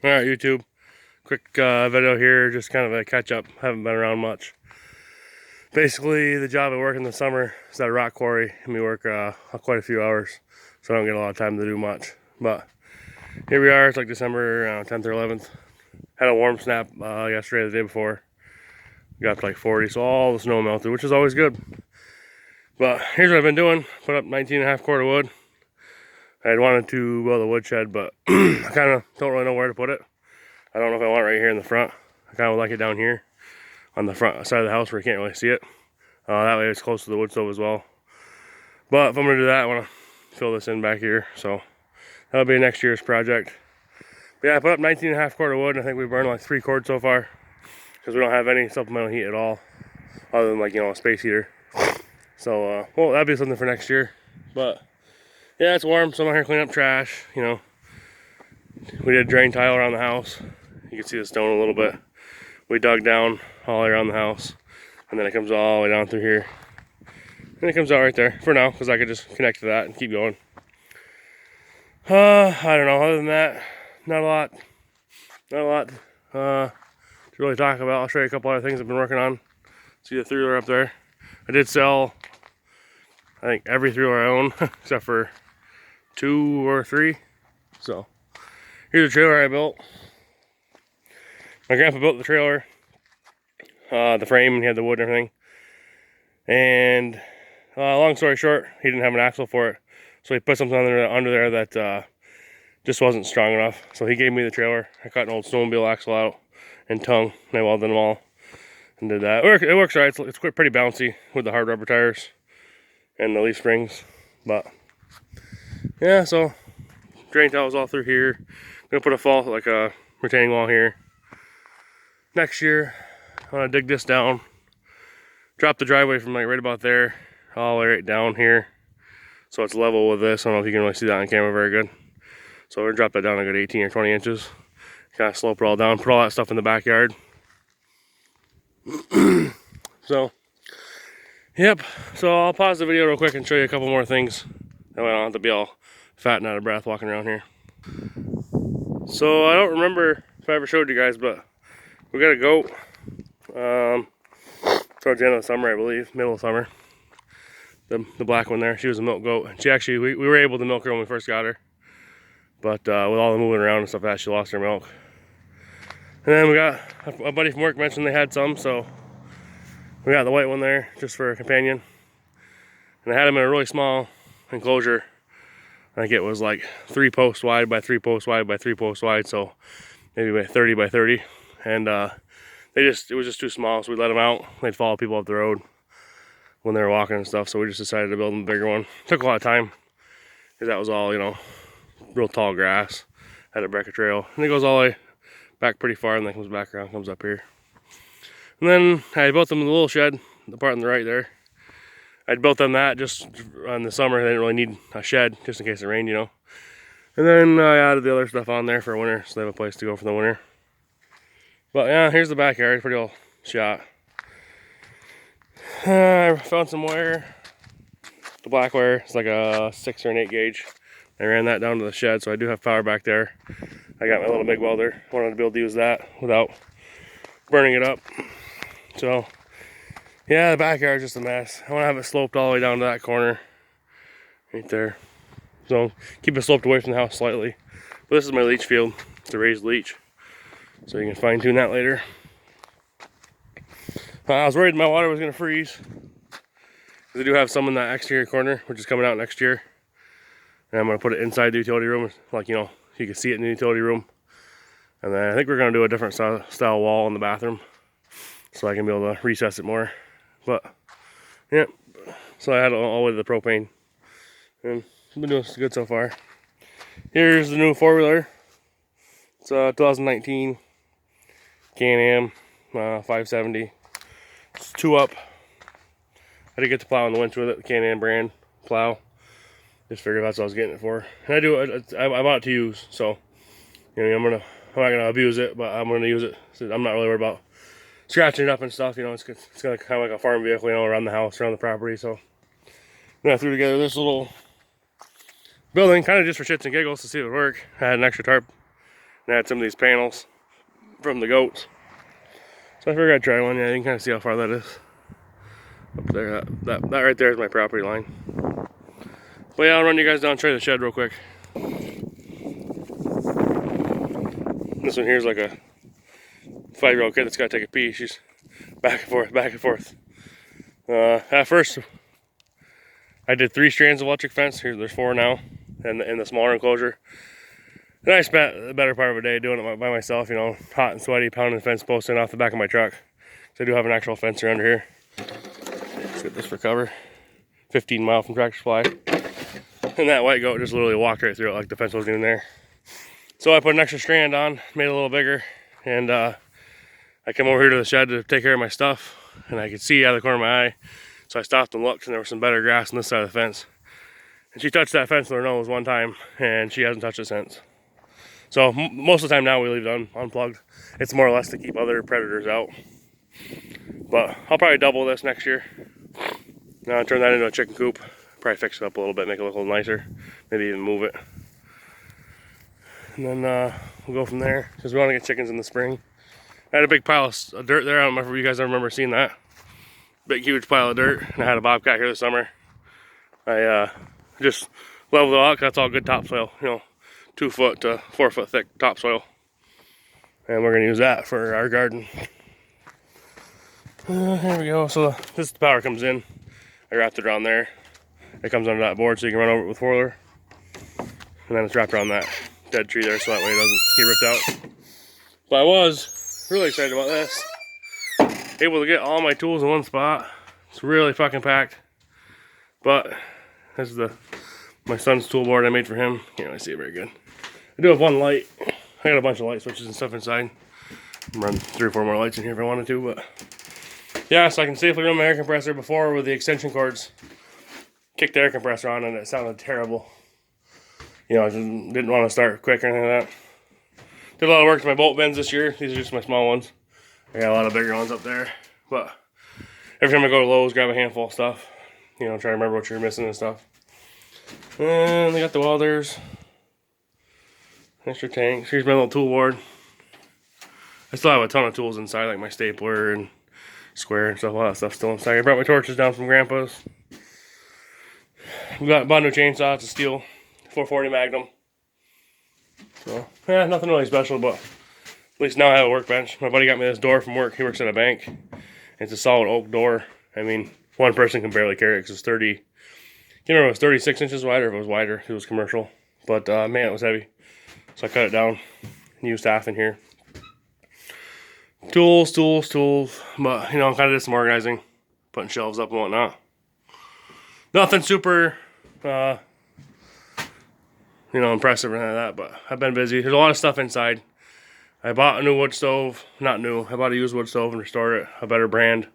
Alright, YouTube. Quick video here, just kind of a catch up. Haven't been around much. Basically, the job I work in the summer is at a rock quarry, and we work quite a few hours, so I don't get a lot of time to do much. But here we are, it's like December 10th or 11th. Had a warm snap yesterday, the day before. Got to like 40, so all the snow melted, which is always good. But here's what I've been doing. Put up 19.5 cord of wood. I had wanted to build a woodshed, but I kind of don't really know where to put it. I don't know if I want it right here in the front. I kind of like it down here on the front side of the house where you can't really see it. That way it's close to the wood stove as well. But if I'm going to do that, I want to fill this in back here. So that'll be next year's project. But yeah, I put up 19.5 cord of wood. And I think we burned like 3 cords so far. Because we don't have any supplemental heat at all. Other than like, a space heater. So, well, that'll be something for next year. But yeah, it's warm. So I'm out here cleaning up trash, We did drain tile around the house. You can see the stone a little bit. We dug down all the way around the house, and then it comes all the way down through here. And it comes out right there for now, because I could just connect to that and keep going. I don't know. Other than that, not a lot. Not a lot to really talk about. I'll show you a couple other things I've been working on. See the 3-wheeler up there. I did sell, I think, every 3-wheeler I own, except for 2 or 3. So here's the trailer I built. My grandpa built the trailer, the frame, and he had the wood and everything. And long story short, he didn't have an axle for it, so he put something under there that just wasn't strong enough. So he gave me the trailer. I cut an old snowmobile axle out and tongue, and I welded them all and did that. It works alright. It's pretty bouncy with the hard rubber tires and the leaf springs. But yeah, so drain tiles all through here. I'm gonna put a retaining wall here. Next year, I'm gonna dig this down, drop the driveway from like right about there, all the way right down here, so it's level with this. I don't know if you can really see that on camera very good. So we're gonna drop that down a good 18 or 20 inches, kind of slope it all down, put all that stuff in the backyard. So, yep. So I'll pause the video real quick and show you a couple more things. That way I don't have to be all fat and out of breath walking around here. So I don't remember if I ever showed you guys, but we got a goat towards the end of the summer, I believe, middle of summer. The black one there, she was a milk goat. She actually, we were able to milk her when we first got her. But with all the moving around and stuff, she lost her milk. And then we got, a buddy from work mentioned they had some, so we got the white one there just for a companion. And I had him in a really small enclosure. I think it was like 3 posts wide by 3 posts wide by 3 posts wide, so maybe by 30 by 30. And it was just too small, so we let them out. They'd follow people up the road when they were walking and stuff, so we just decided to build them a bigger one. Took a lot of time, because that was all, real tall grass. Had to break a trail. And it goes all the way back pretty far, and then comes back around, comes up here. And then I built them in the little shed, the part on the right there. I'd built them that just in the summer. They didn't really need a shed, just in case it rained, And then I added the other stuff on there for winter, so they have a place to go for the winter. But yeah, here's the backyard, pretty old shot. I found some wire, the black wire. It's like a 6 or an 8 gauge. I ran that down to the shed, so I do have power back there. I got my little MIG welder. Wanted to be able to use that without burning it up. So yeah, the backyard's just a mess. I want to have it sloped all the way down to that corner right there. So keep it sloped away from the house slightly. But this is my leach field. It's a raised leach, so you can fine tune that later. I was worried my water was going to freeze, because I do have some in that exterior corner, which is coming out next year. And I'm going to put it inside the utility room, like, you can see it in the utility room. And then I think we're going to do a different style wall in the bathroom, so I can be able to recess it more. But yeah, so I had it all the way to the propane, and it's been doing good so far. Here's the new 4-wheeler. It's a 2019 Can-Am 570. It's 2-up. I did get the plow in the winch with it, the Can-Am brand plow. Just figured that's what I was getting it for. And I bought it to use, so I'm not gonna abuse it, but I'm gonna use it. So I'm not really worried about scratching it up and stuff. It's kind of like a farm vehicle, around the house, around the property. So I threw together this little building, kind of just for shits and giggles to see if it would work. I had an extra tarp And I had some of these panels from the goats. So I figured I'd try one. Yeah, you can kind of see how far that is. Up there, that right there is my property line. But yeah, I'll run you guys down and show you the shed real quick. This one here is like a 5-year-old kid that's got to take a pee. She's back and forth, back and forth. At first, I did 3 strands of electric fence. Here, there's 4 now, and in the smaller enclosure. And I spent the better part of a day doing it by myself, you know, hot and sweaty, pounding the fence post in off the back of my truck. So I do have an actual fencer under here. Let's get this for cover. 15 mile from Tractor Supply. And that white goat just literally walked right through it like the fence wasn't even there. So I put an extra strand on, made it a little bigger, and I come over here to the shed to take care of my stuff, and I could see out of the corner of my eye. So I stopped and looked, and there was some better grass on this side of the fence. And she touched that fence with her nose one time, and she hasn't touched it since. So most of the time now we leave it unplugged. It's more or less to keep other predators out. But I'll probably double this next year. Now I'll turn that into a chicken coop. Probably fix it up a little bit, make it look a little nicer. Maybe even move it. And then we'll go from there, because we want to get chickens in the spring. I had a big pile of dirt there. I don't remember if you guys ever remember seeing that. Big, huge pile of dirt. And I had a bobcat here this summer. I just leveled it out, because that's all good topsoil. You know, 2 foot to 4 foot thick topsoil. And we're going to use that for our garden. Here we go. So this the power comes in. I wrapped it around there. It comes under that board so you can run over it with 4-wheeler. And then it's wrapped around that dead tree there so that way it doesn't get ripped out. But I was really excited about this. Able to get all my tools in one spot. It's really fucking packed. But this is my son's tool board I made for him. Can't really see it very good. I do have one light. I got a bunch of light switches and stuff inside. Run 3 or 4 more lights in here if I wanted to, but yeah, so I can safely run my air compressor. Before, with the extension cords, kicked the air compressor on and it sounded terrible. You know, I just didn't want to start quick or anything like that. Did a lot of work to my bolt bends this year. These are just my small ones. I got a lot of bigger ones up there, but every time I go to Lowe's, grab a handful of stuff. You know, try to remember what you're missing and stuff. And they got the welders. Extra tanks. Here's my little tool board. I still have a ton of tools inside, like my stapler and square and stuff. All that stuff still inside. I brought my torches down from Grandpa's. Bought a new chainsaw. It's a steel 440 Magnum. So, yeah, nothing really special, but at least now I have a workbench. My buddy got me this door from work. He works at a bank. It's a solid oak door. I mean, one person can barely carry it because it's 30. I can't remember if it was 36 inches wide or if it was wider. It was commercial. But, man, it was heavy. So I cut it down and used half in here. Tools. But, you know, I kind of did some organizing. Putting shelves up and whatnot. Nothing super, you know, impressive or anything like that. But I've been busy. There's a lot of stuff inside. I bought a new wood stove. Not new. I bought a used wood stove and restored it. A better brand.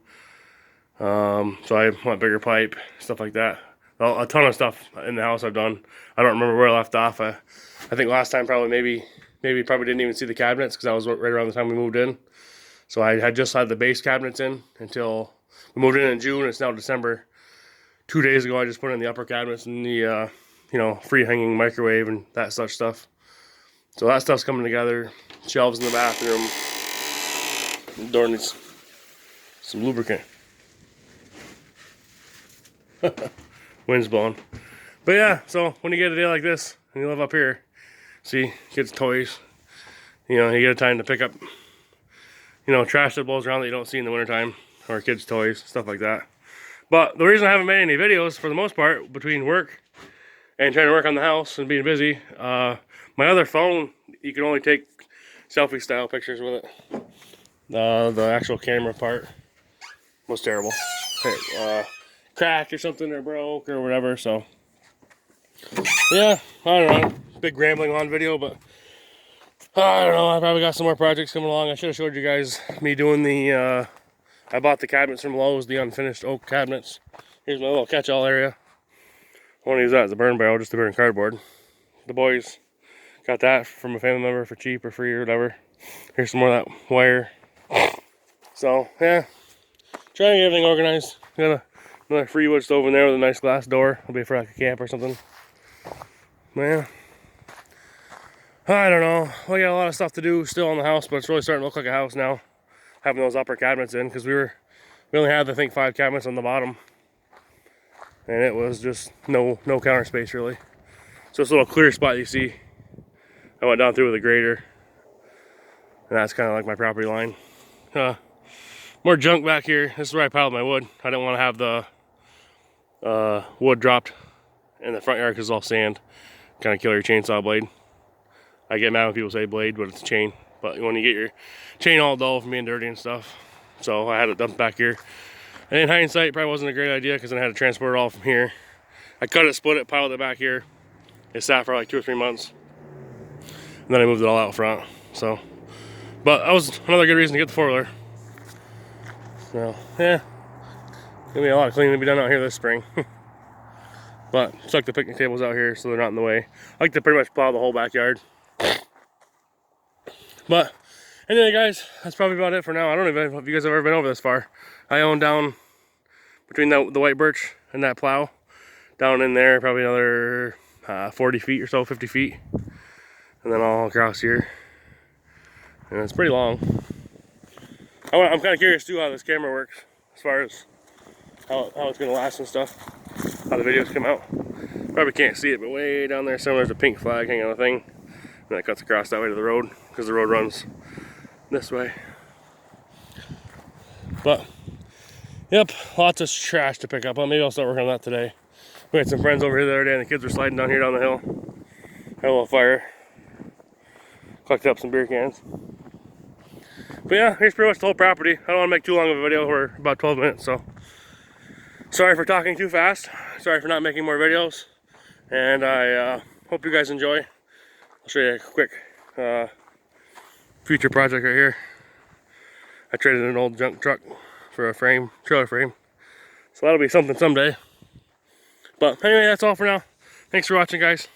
So I want bigger pipe. Stuff like that. A ton of stuff in the house I've done. I don't remember where I left off. I think last time probably maybe didn't even see the cabinets because that was right around the time we moved in. So I had just had the base cabinets in until we moved in June. It's now December. 2 days ago I just put in the upper cabinets and the you know, free hanging microwave and that such stuff. So that stuff's coming together. Shelves in the bathroom. The door needs some lubricant. Wind's blowing. But yeah, so when you get a day like this and you live up here, see kids' toys, you know, you get a time to pick up, you know, trash that blows around that you don't see in the wintertime, or kids' toys, stuff like that. But the reason I haven't made any videos for the most part, between work and trying to work on the house and being busy, my other phone, you can only take selfie style pictures with it. The actual camera part was terrible. Cracked or something, or broke or whatever. So yeah, I don't know, big rambling on video, but I don't know, I probably got some more projects coming along. I should have showed you guys me doing the I bought the cabinets from Lowe's, the unfinished oak cabinets. Here's my little catch-all area. I want to use that as a burn barrel just to burn cardboard. The boys got that from a family member for cheap or free or whatever. Here's some more of that wire. So yeah, trying to get everything organized. Got another free wood stove in there with a nice glass door. It'll be for like a camp or something. Man, I don't know. We got a lot of stuff to do still on the house, but it's really starting to look like a house now. Having those upper cabinets in, because we only had, I think, 5 cabinets on the bottom. And it was just no counter space really. So this little clear spot you see, I went down through with a grader. And that's kind of like my property line. More junk back here. This is where I piled my wood. I didn't want to have the wood dropped in the front yard because it's all sand. Kind of kill your chainsaw blade. I get mad when people say blade, but it's a chain. But when you get your chain all dull from being dirty and stuff. So I had it dumped back here. And in hindsight, probably wasn't a great idea because then I had to transport it all from here. I cut it, split it, piled it back here. It sat for like 2 or 3 months. And then I moved it all out front. So, but that was another good reason to get the 4-wheeler. So, yeah. Gonna be a lot of cleaning to be done out here this spring. But stuck the picnic tables out here so they're not in the way. I like to pretty much plow the whole backyard. But anyway, guys, that's probably about it for now. I don't even know if you guys have ever been over this far. I own down between the white birch and that plow. Down in there, probably another 40 feet or so, 50 feet. And then all across here. And it's pretty long. I'm kind of curious too how this camera works. As far as how it's going to last and stuff. How the videos come out. Probably can't see it, but way down there somewhere there's a pink flag hanging on a thing. And that cuts across that way to the road. Because the road runs this way. But, yep, lots of trash to pick up. Well, maybe I'll start working on that today. We had some friends over here the other day and the kids were sliding down here down the hill. Had a little fire. Collected up some beer cans. But yeah, here's pretty much the whole property. I don't want to make too long of a video. We're about 12 minutes, so. Sorry for talking too fast. Sorry for not making more videos. And I hope you guys enjoy. I'll show you a quick future project right here. I traded an old junk truck for a frame, trailer frame. So that'll be something someday. But anyway, that's all for now. Thanks for watching, guys.